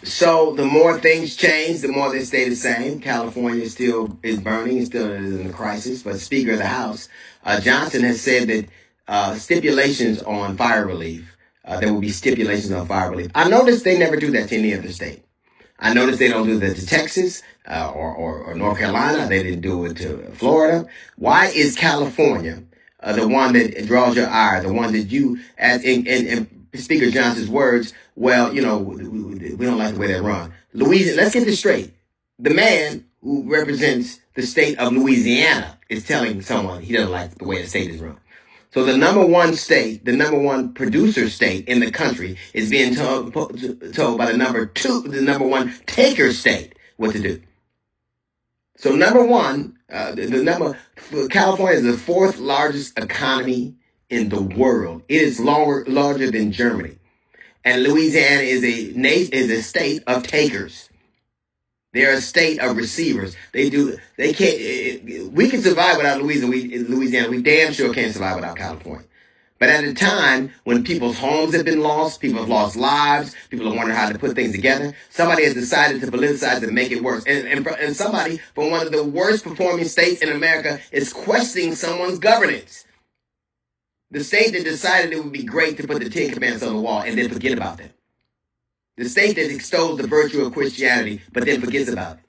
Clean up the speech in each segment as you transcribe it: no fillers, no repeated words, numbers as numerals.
So the more things change, the more they stay the same. California still is burning, it still is in a crisis. But Speaker of the House, Johnson has said that stipulations on fire relief, there will be stipulations on fire relief. I noticed they never do that to any other state. I noticed they don't do that to Texas or North Carolina. They didn't do it to Florida. Why is California the one that draws your ire, the one that you, as in Speaker Johnson's words, well, you know, we don't like the way they run. Louisiana, let's get this straight. The man who represents the state of Louisiana is telling someone he doesn't like the way the state is run. So the number one state, the number one producer state in the country is being told by the number one taker state what to do. So number one, California is the fourth largest economy in the world. It is larger than Germany. And Louisiana is a state of takers. They're a state of receivers. We can survive without Louisiana. We damn sure can't survive without California. But at a time when people's homes have been lost, people have lost lives, people are wondering how to put things together, somebody has decided to politicize and make it worse. And somebody from one of the worst performing states in America is questioning someone's governance. The state that decided it would be great to put the Ten Commandments on the wall and then forget about them. The state that extols the virtue of Christianity but then forgets about it.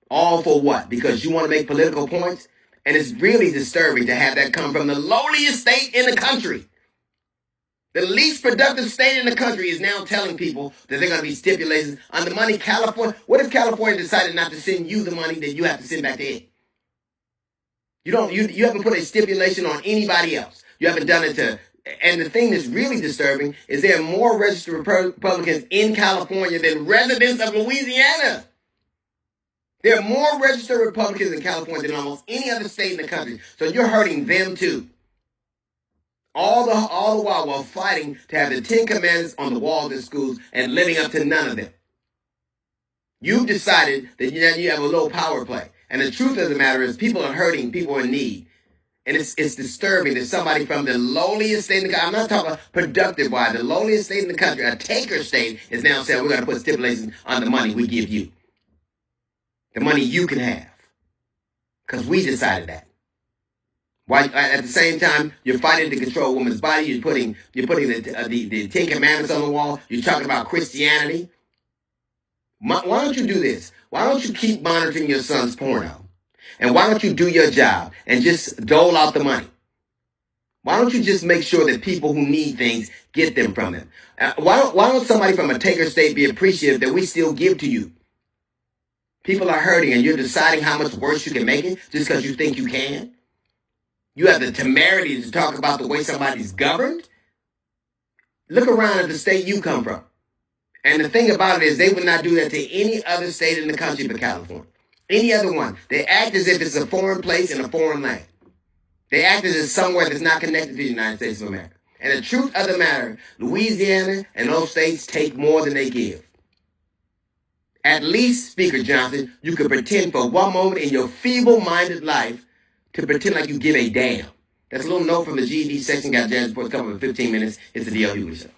All for what? Because you want to make political points? And it's really disturbing to have that come from the lowliest state in the country. The least productive state in the country is now telling people that they're going to be stipulations on the money California. What if California decided not to send you the money that you have to send back to it? You haven't put a stipulation on anybody else. You haven't done it to, and the thing that's really disturbing is there are more registered Republicans in California than residents of Louisiana. There are more registered Republicans in California than almost any other state in the country. So you're hurting them too. All the while fighting to have the Ten Commandments on the walls in schools and living up to none of them. You've decided that you have a low power play. And the truth of the matter is people are hurting people in need. And it's disturbing that somebody from the lowliest state in the country, I'm not talking about productive wise, the lowliest state in the country, a taker state, is now saying we're going to put stipulations on the money we give you. The money you can have. Because we decided that. While at the same time, you're fighting to control a woman's body, you're putting the Ten Commandments on the wall, you're talking about Christianity. Why don't you do this? Why don't you keep monitoring your son's porno? And why don't you do your job and just dole out the money? Why don't you just make sure that people who need things get them from them? Why don't somebody from a taker state be appreciative that we still give to you? People are hurting and you're deciding how much worse you can make it just because you think you can? You have the temerity to talk about the way somebody's governed? Look around at the state you come from. And the thing about it is they would not do that to any other state in the country but California. Any other one. They act as if it's a foreign place in a foreign land. They act as if it's somewhere that's not connected to the United States of America. And the truth of the matter, Louisiana and those states take more than they give. At least, Speaker Johnson, you could pretend for one moment in your feeble-minded life to pretend like you give a damn. That's a little note from the GED section. Got Jazz Reports coming in 15 minutes. It's the D.L. Hughley Show.